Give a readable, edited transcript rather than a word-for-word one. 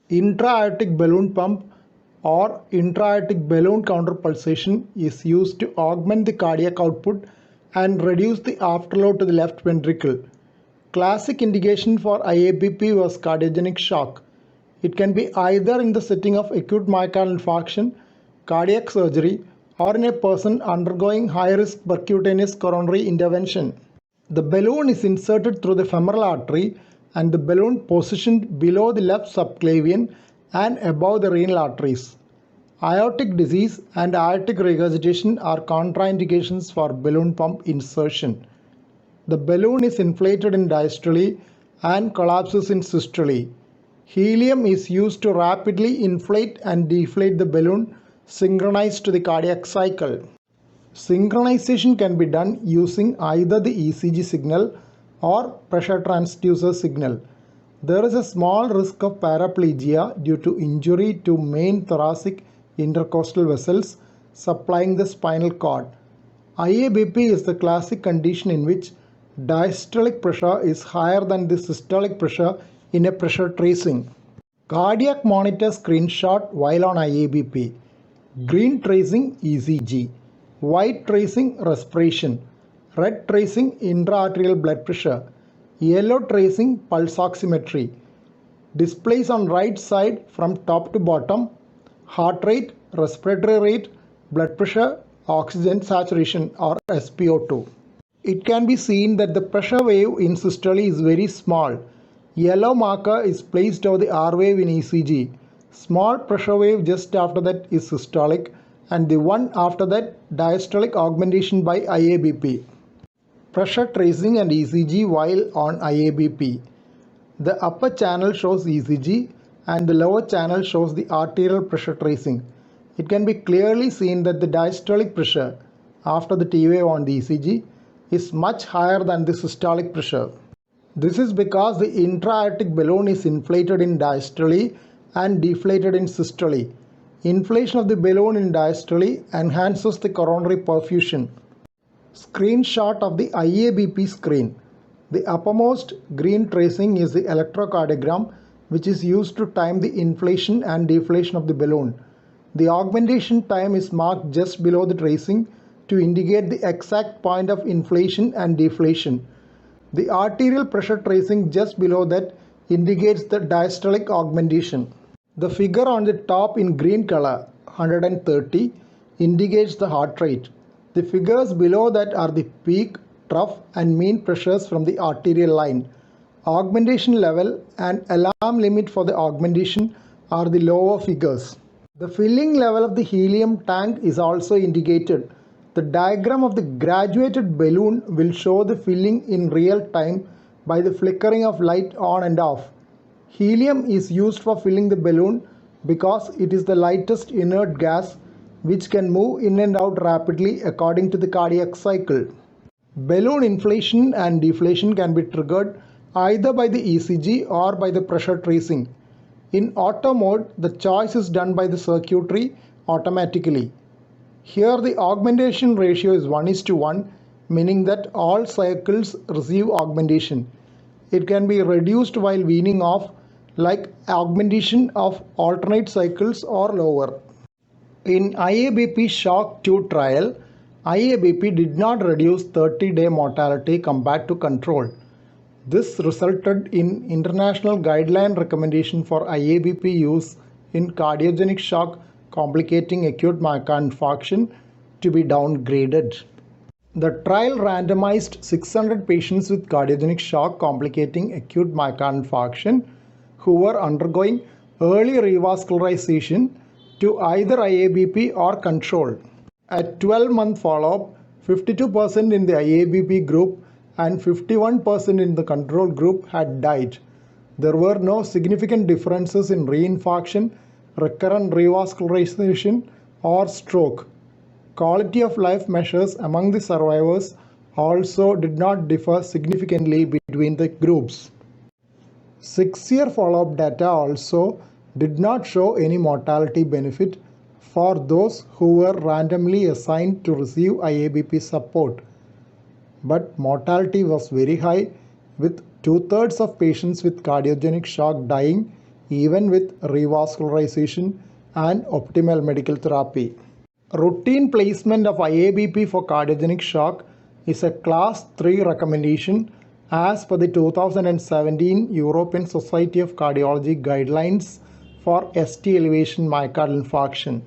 Intra Aortic balloon pump or intra aortic balloon counterpulsation is used to augment the cardiac output and reduce the afterload to the left ventricle. Classic indication for IABP was cardiogenic shock. It can be either in the setting of acute myocardial infarction, cardiac surgery, or in a person undergoing high-risk percutaneous coronary intervention. The balloon is inserted through the femoral artery and the balloon positioned below the left subclavian and above the renal arteries. Aortic disease and aortic regurgitation are contraindications for balloon pump insertion. The balloon is inflated in diastole and collapses in systole. Helium is used to rapidly inflate and deflate the balloon synchronized to the cardiac cycle. Synchronization can be done using either the ECG signal or pressure transducer signal. There is a small risk of paraplegia due to injury to main thoracic intercostal vessels supplying the spinal cord. IABP is the classic condition in which diastolic pressure is higher than the systolic pressure in a pressure tracing. Cardiac monitor screenshot while on IABP. Green tracing ECG. White tracing respiration. Red tracing intraarterial blood pressure. Yellow tracing pulse oximetry. Displays on right side from top to bottom. Heart rate, respiratory rate, blood pressure, oxygen saturation or SpO2. It can be seen that the pressure wave in systole is very small. Yellow marker is placed over the R wave in ECG. Small pressure wave just after that is systolic and the one after that diastolic augmentation by IABP. Pressure tracing and ECG while on IABP. The upper channel shows ECG and the lower channel shows the arterial pressure tracing. It can be clearly seen that the diastolic pressure after the T wave on the ECG is much higher than the systolic pressure. This is because the intra-aortic balloon is inflated in diastole and deflated in systole. Inflation of the balloon in diastole enhances the coronary perfusion. Screenshot of the IABP screen. The uppermost green tracing is the electrocardiogram, which is used to time the inflation and deflation of the balloon. The augmentation time is marked just below the tracing to indicate the exact point of inflation and deflation. The arterial pressure tracing just below that indicates the diastolic augmentation. The figure on the top in green color, 130, indicates the heart rate. The figures below that are the peak, trough and mean pressures from the arterial line. Augmentation level and alarm limit for the augmentation are the lower figures. The filling level of the helium tank is also indicated. The diagram of the graduated balloon will show the filling in real time by the flickering of light on and off. Helium is used for filling the balloon because it is the lightest inert gas which can move in and out rapidly according to the cardiac cycle. Balloon inflation and deflation can be triggered either by the ECG or by the pressure tracing. In auto mode, the choice is done by the circuitry automatically. Here the augmentation ratio is 1:1, meaning that all cycles receive augmentation. It can be reduced while weaning off, like augmentation of alternate cycles or lower. In IABP-SHOCK 2 trial, IABP did not reduce 30-day mortality compared to control. This resulted in international guideline recommendation for IABP use in cardiogenic shock complicating acute myocardial infarction to be downgraded. The trial randomized 600 patients with cardiogenic shock complicating acute myocardial infarction who were undergoing early revascularization to either IABP or control. At 12-month follow-up, 52% in the IABP group and 51% in the control group had died. There were no significant differences in reinfarction, recurrent revascularization, or stroke. Quality of life measures among the survivors also did not differ significantly between the groups. 6-year follow-up data also did not show any mortality benefit for those who were randomly assigned to receive IABP support. But mortality was very high, with 2/3 of patients with cardiogenic shock dying even with revascularization and optimal medical therapy. Routine placement of IABP for cardiogenic shock is a class 3 recommendation as per the 2017 European Society of Cardiology guidelines for ST elevation myocardial infarction.